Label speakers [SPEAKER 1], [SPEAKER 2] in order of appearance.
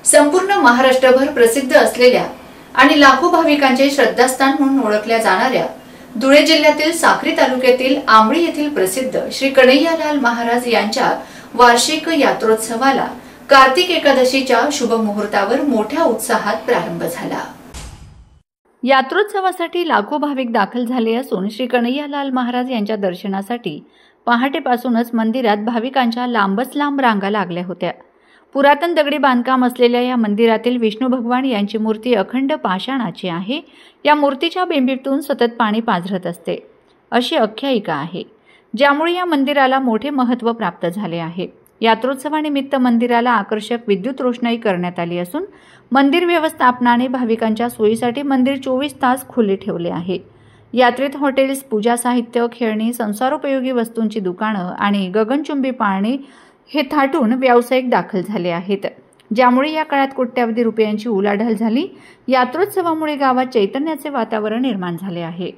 [SPEAKER 1] संपूर्ण महाराष्ट्रभर प्रसिद्ध असलेल्या आणि लाखो भाविकांचे श्रद्धास्थान म्हणून ओळखल्या जाणाऱ्या धुळे जिल्ह्यातील साक्री तालुक्यातील आंबळी येथील प्रसिद्ध श्री कन्हैयालाल महाराज यांच्या वार्षिक यात्रोत्सवाला कार्तिक एकादशीच्या शुभ मुहूर्तावर मोठ्या उत्साहात प्रारंभ झाला। यात्रोत्सवासाठी लाखो भाविक दाखल झाले असून श्री कन्हैयालाल महाराज यांच्या दर्शनासाठी पहाटेपासूनच मंदिरात भाविकांच्या लांबच लांब रांगा लागल्या होत्या। पुरातन दगडी बांधकाम असलेल्या या मंदिरातील विष्णू भगवान यांची मूर्ती अखंड पाषाणाची आहे। या मूर्तीच्या बिंबीतून सतत पाणी पाझरत असते अशी आख्यायिका आहे, ज्यामुळे या मंदिराला मोठे महत्त्व प्राप्त झाले आहे। यात्रोत्सवानिमित्त मंदिराला आकर्षक विद्युत रोषणाई करण्यात आली असून मंदिर व्यवस्थापनाने भाविकांच्या सोयीसाठी मंदिर 24 तास खुले ठेवले आहे। यात्रेत हॉटेल्स, पूजा साहित्य, खेळणी, संसारोपयोगी वस्तूंची दुकानं आणि गगनचुंबी पाळणे हे थाटून व्यावसायिक दाखल झाले आहेत, ज्यामुळे या काळात कोट्यावधी रुपयांची उलाढाल झाली। यात्रोत्सवामुळे गावात चैतन्याचे वातावरण निर्माण झाले आहे।